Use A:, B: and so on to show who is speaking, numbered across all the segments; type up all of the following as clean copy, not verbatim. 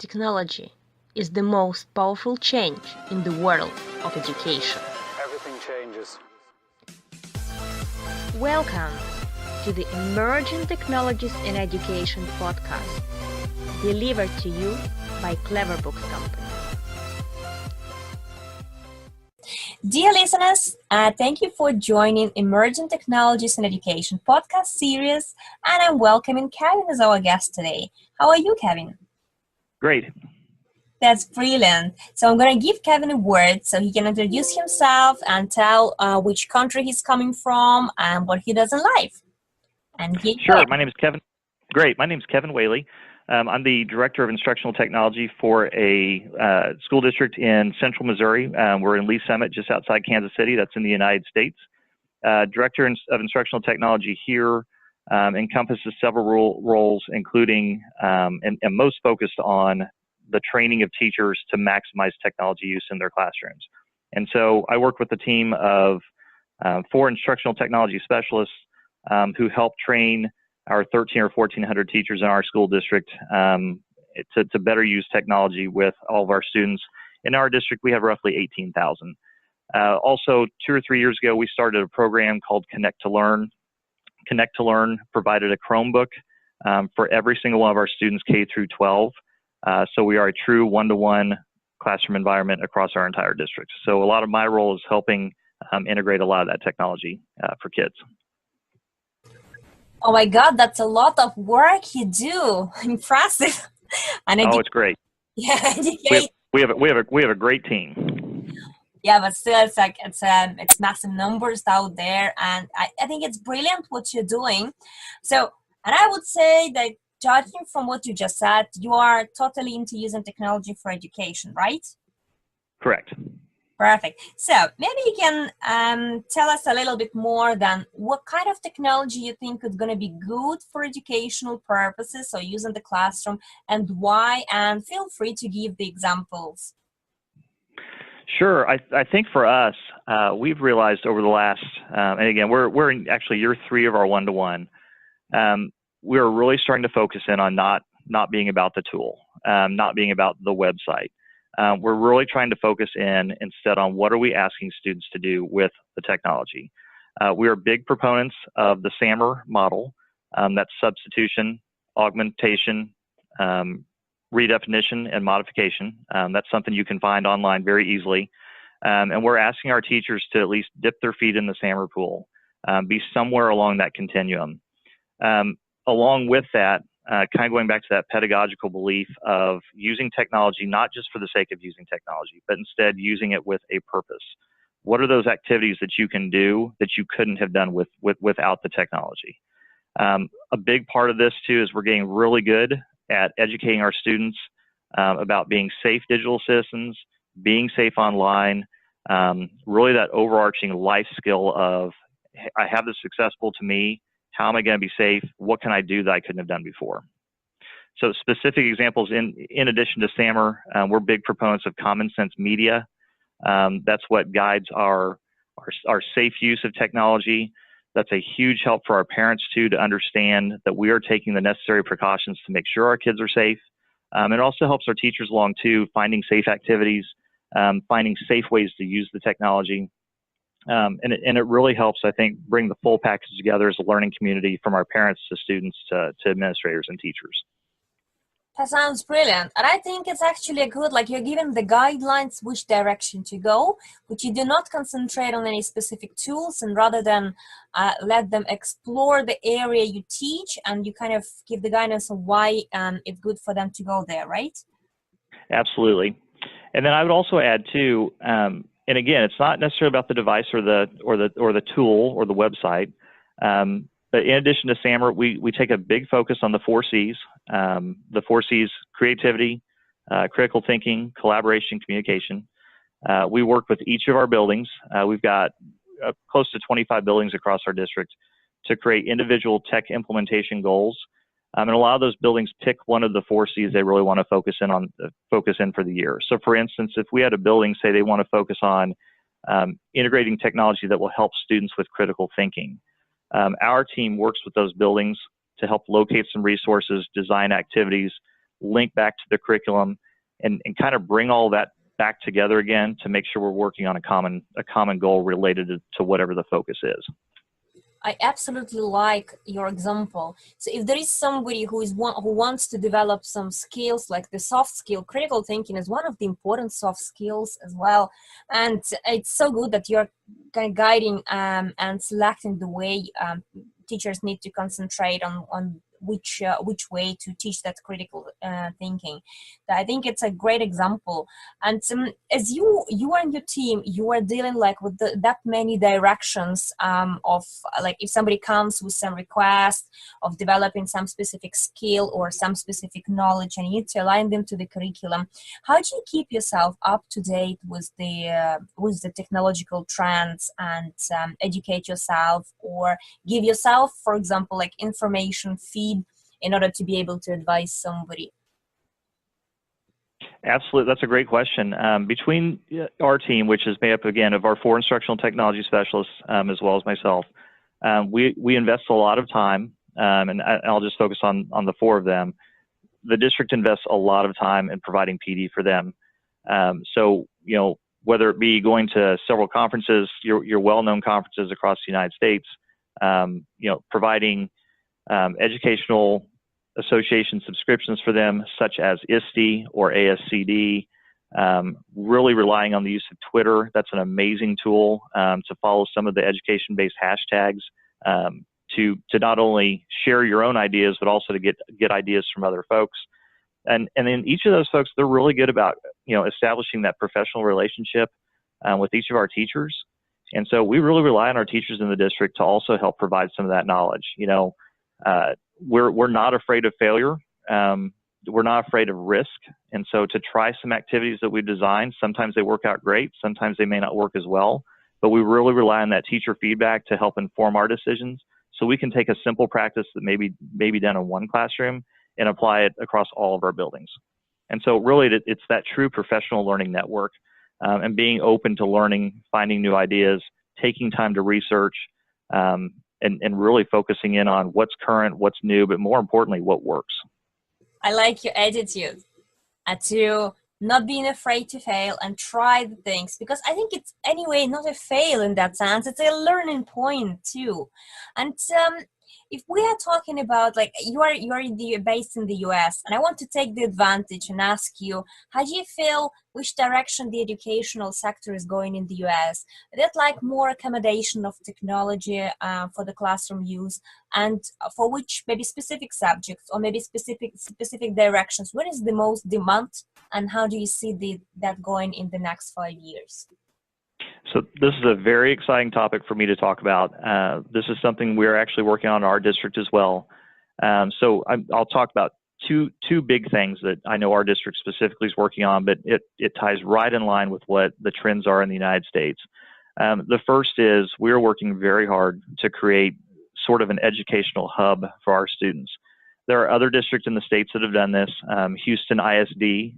A: Technology is the most powerful change in the world of education.
B: Everything changes.
A: Welcome to the Emerging Technologies in Education podcast, delivered to you by Clever Books Company.
C: Dear listeners, thank you for joining Emerging Technologies in Education podcast series, and I'm welcoming Kevin as our guest today. How are you, Kevin?
D: Great.
C: That's brilliant. So I'm going to give Kevin a word so he can introduce himself and tell which country he's coming from and what he does in life. And
D: Sure. My name is Kevin. Great. My name is Kevin Whaley. I'm the Director of Instructional Technology for a school district in central Missouri. We're in Lee Summit, just outside Kansas City. That's in the United States. Director of Instructional Technology here encompasses several roles, including and most focused on the training of teachers to maximize technology use in their classrooms. And so I work with a team of 4 instructional technology specialists who help train our 1,300 or 1,400 teachers in our school district to better use technology with all of our students. In our district, we have roughly 18,000. Also, 2 or 3 years ago, we started a program called Connect to Learn. Connect to Learn provided a Chromebook for every single one of our students K through 12. So we are a true one-to-one classroom environment across our entire district. So a lot of my role is helping integrate a lot of that technology for kids.
C: Oh my God, that's a lot of work you do. Impressive. And
D: it's great.
C: Yeah,
D: we have a great team.
C: Yeah, but still, it's massive numbers out there, and I think it's brilliant what you're doing. So, and I would say that judging from what you just said, you are totally into using technology for education, right?
D: Correct.
C: Perfect. So maybe you can tell us a little bit more than what kind of technology you think is going to be good for educational purposes, so using the classroom, and why, and feel free to give the examples.
D: Sure. I think for us, we've realized over the last, and again, we're in actually year 3 of our one-to-one. We're really starting to focus in on not being about the tool, not being about the website. We're really trying to focus in instead on what are we asking students to do with the technology. We are big proponents of the SAMR model. That's substitution, augmentation, redefinition, and modification. That's something you can find online very easily. And we're asking our teachers to at least dip their feet in the SAMR pool, be somewhere along that continuum. Along with that, kind of going back to that pedagogical belief of using technology not just for the sake of using technology, but instead using it with a purpose. What are those activities that you can do that you couldn't have done without the technology? A big part of this too is we're getting really good at educating our students about being safe digital citizens, being safe online, really that overarching life skill of, I have this accessible to me. How am I going to be safe? What can I do that I couldn't have done before? So specific examples, in addition to SAMR, we're big proponents of common sense media. That's what guides our safe use of technology. That's a huge help for our parents too, to understand that we are taking the necessary precautions to make sure our kids are safe. It also helps our teachers along too, finding safe activities, finding safe ways to use the technology. And it really helps, I think, bring the full package together as a learning community from our parents to students to administrators and teachers.
C: That sounds brilliant. And I think it's actually good, like you're given the guidelines which direction to go, but you do not concentrate on any specific tools, and rather than let them explore the area you teach, and you kind of give the guidance on why it's good for them to go there, right?
D: Absolutely. And then I would also add too, and again, it's not necessarily about the device or the tool or the website. But in addition to SAMR, we take a big focus on the 4 C's. The 4 C's: creativity, critical thinking, collaboration, communication. We work with each of our buildings. We've got close to 25 buildings across our district to create individual tech implementation goals. And a lot of those buildings pick one of the 4 C's they really want to focus in for the year. So for instance, if we had a building say they want to focus on integrating technology that will help students with critical thinking, our team works with those buildings to help locate some resources, design activities link back to the curriculum, and kind of bring all that back together again to make sure we're working on a common goal related to whatever the focus is.
C: I absolutely like your example. So if there is somebody who wants to develop some skills, like the soft skill, critical thinking is one of the important soft skills as well. And it's so good that you're kind of guiding and selecting the way teachers need to concentrate on which way to teach that critical thinking. I think it's a great example. And as you and your team, you are dealing like with that many directions of like if somebody comes with some request of developing some specific skill or some specific knowledge and you need to align them to the curriculum. How do you keep yourself up to date with the technological trends and educate yourself or give yourself, for example, like information feed in order to be able to advise somebody?
D: Absolutely. That's a great question. Between our team, which is made up, again, of our 4 instructional technology specialists, as well as myself, we invest a lot of time, and I'll just focus on the 4 of them. The district invests a lot of time in providing PD for them. So, whether it be going to several conferences, your well-known conferences across the United States, providing educational association subscriptions for them, such as ISTE or ASCD, really relying on the use of Twitter. That's an amazing tool to follow some of the education-based hashtags to not only share your own ideas, but also to get ideas from other folks. And then each of those folks, they're really good about, establishing that professional relationship with each of our teachers. And so we really rely on our teachers in the district to also help provide some of that knowledge. We're not afraid of failure. We're not afraid of risk. And so to try some activities that we've designed, sometimes they work out great, sometimes they may not work as well, but we really rely on that teacher feedback to help inform our decisions. So we can take a simple practice that may be done in one classroom and apply it across all of our buildings. And so really it's that true professional learning network, and being open to learning, finding new ideas, taking time to research, and really focusing in on what's current, what's new, but more importantly, what works.
C: I like your attitude to not being afraid to fail and try the things, because I think it's anyway not a fail in that sense, it's a learning point too. And if we are talking about, like, you are based in the US, and I want to take the advantage and ask you, how do you feel which direction the educational sector is going in the US? Is it like more accommodation of technology for the classroom use, and for which maybe specific subjects or maybe specific directions? Where is the most demand, and how do you see that going in the next 5 years?
D: So this is a very exciting topic for me to talk about. This is something we're actually working on in our district as well. So I'll talk about two big things that I know our district specifically is working on, but it ties right in line with what the trends are in the United States. The first is we're working very hard to create sort of an educational hub for our students. There are other districts in the states that have done this. Houston ISD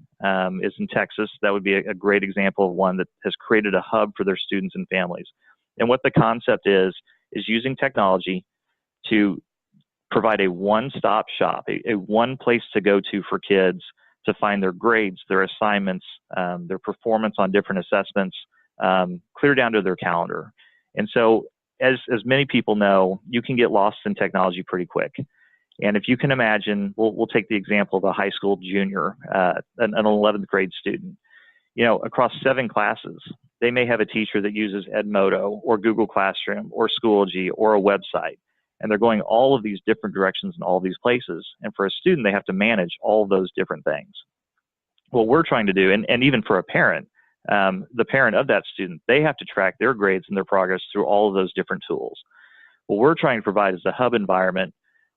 D: is in Texas. That would be a great example of one that has created a hub for their students and families. And what the concept is using technology to provide a one-stop shop, a one place to go to for kids to find their grades, their assignments, their performance on different assessments, clear down to their calendar. And so as many people know, you can get lost in technology pretty quick. And if you can imagine, we'll take the example of a high school junior, an 11th grade student. Across 7 classes, they may have a teacher that uses Edmodo or Google Classroom or Schoology or a website. And they're going all of these different directions in all of these places. And for a student, they have to manage all of those different things. What we're trying to do, and even for a parent, the parent of that student, they have to track their grades and their progress through all of those different tools. What we're trying to provide is a hub environment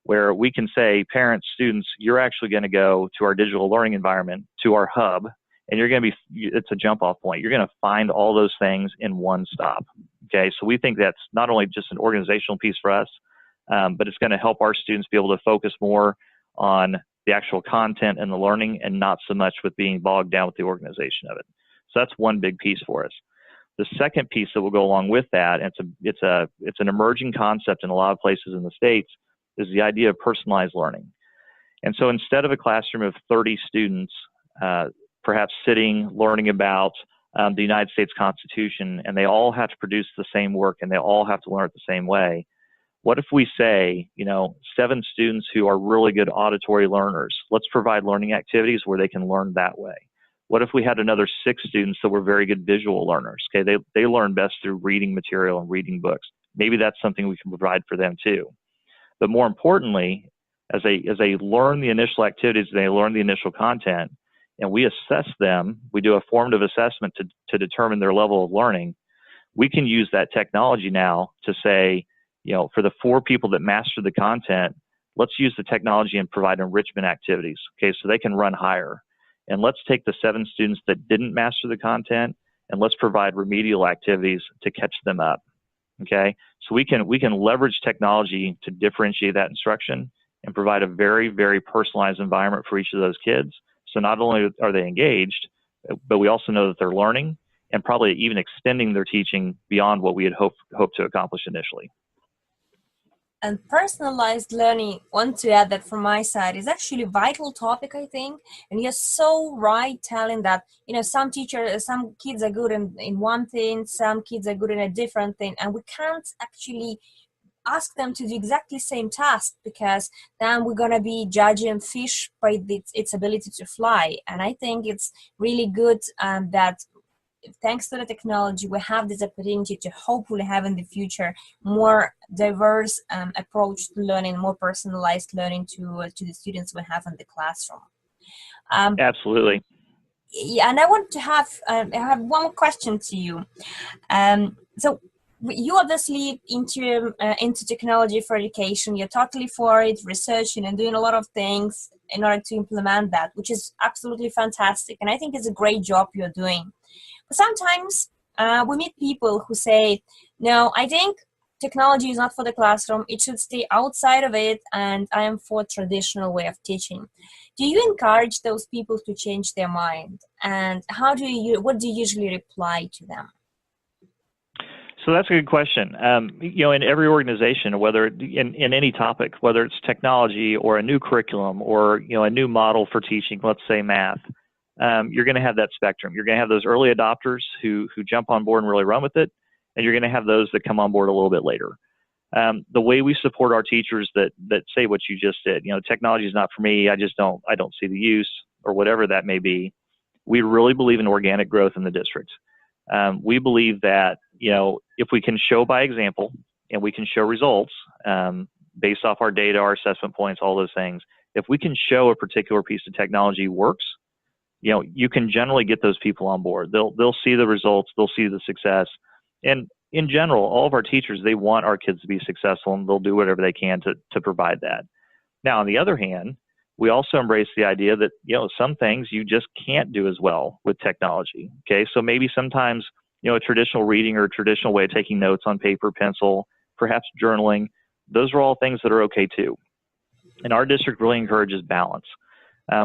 D: where we can say, parents, students, you're actually going to go to our digital learning environment, to our hub, and it's a jump off point. You're going to find all those things in one stop. Okay. So we think that's not only just an organizational piece for us, but it's going to help our students be able to focus more on the actual content and the learning, and not so much with being bogged down with the organization of it. So that's one big piece for us. The second piece that will go along with that, and it's an emerging concept in a lot of places in the States, is the idea of personalized learning. And so instead of a classroom of 30 students, perhaps sitting, learning about the United States Constitution, and they all have to produce the same work and they all have to learn it the same way, what if we say, 7 students who are really good auditory learners, let's provide learning activities where they can learn that way. What if we had another 6 students that were very good visual learners? Okay, they learn best through reading material and reading books. Maybe that's something we can provide for them too. But more importantly, as they learn the initial activities, they learn the initial content, and we assess them, we do a formative assessment to determine their level of learning, we can use that technology now to say, for the 4 people that master the content, let's use the technology and provide enrichment activities, okay, so they can run higher. And let's take the 7 students that didn't master the content and let's provide remedial activities to catch them up, okay? So we can leverage technology to differentiate that instruction and provide a very, very personalized environment for each of those kids. So not only are they engaged, but we also know that they're learning and probably even extending their teaching beyond what we had hoped to accomplish initially.
C: And personalized learning, want to add that from my side, is actually a vital topic, I think. And you're so right telling that, some kids are good in one thing, some kids are good in a different thing. And we can't actually ask them to do exactly the same task, because then we're going to be judging fish by its ability to fly. And I think it's really good that thanks to the technology, we have this opportunity to hopefully have in the future more diverse approach to learning, more personalized learning to the students we have in the classroom.
D: Absolutely.
C: Yeah, and I want to have I have one question to you. So you obviously into technology for education. You're totally for it, researching and doing a lot of things in order to implement that, which is absolutely fantastic. And I think it's a great job you're doing. But sometimes we meet people who say, no, I think technology is not for the classroom. It should stay outside of it, and I am for traditional way of teaching. Do you encourage those people to change their mind? And what do you usually reply to them?
D: So that's a good question. In every organization, whether in any topic, whether it's technology or a new curriculum or a new model for teaching, let's say math, you're going to have that spectrum. You're going to have those early adopters who jump on board and really run with it, and you're going to have those that come on board a little bit later. The way we support our teachers that say what you just did, technology is not for me, I don't see the use, or whatever that may be. We really believe in organic growth in the district. We believe that, if we can show by example and we can show results based off our data, our assessment points, all those things, if we can show a particular piece of technology works, you can generally get those people on board. They'll see the results, they'll see the success. And in general, all of our teachers, they want our kids to be successful, and they'll do whatever they can to provide that. Now, on the other hand, we also embrace the idea that, some things you just can't do as well with technology. Okay, so maybe sometimes, a traditional reading or a traditional way of taking notes on paper, pencil, perhaps journaling, those are all things that are okay too. And our district really encourages balance.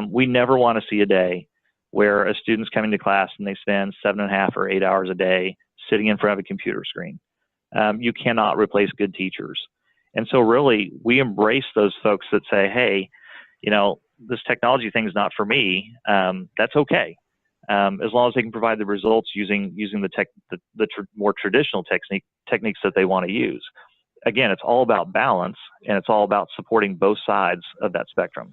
D: We never want to see a day where a student's coming to class and they spend 7.5 or 8 hours a day sitting in front of a computer screen. You cannot replace good teachers. And so really, we embrace those folks that say, hey, this technology thing is not for me. That's okay. As long as they can provide the results using the more traditional techniques that they want to use. Again, it's all about balance, and it's all about supporting both sides of that spectrum.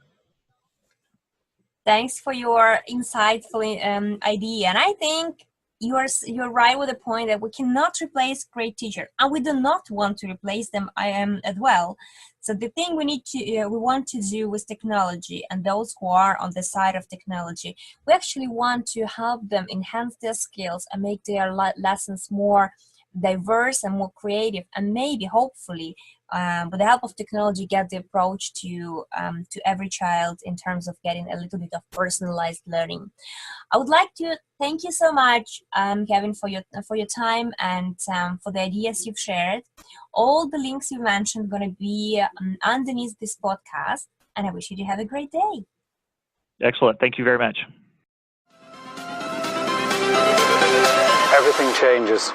C: Thanks for your insightful idea. And I think you're right with the point that we cannot replace great teachers, and we do not want to replace them as well. So the thing we want to do with technology, and those who are on the side of technology, we actually want to help them enhance their skills and make their lessons more diverse and more creative, and maybe hopefully with the help of technology get the approach to every child in terms of getting a little bit of personalized learning. I would like to thank you so much, Kevin, for your time and for the ideas you've shared. All the links you mentioned are going to be underneath this podcast, and I wish you to have a great day.
D: Excellent. Thank you very much.
B: Everything changes.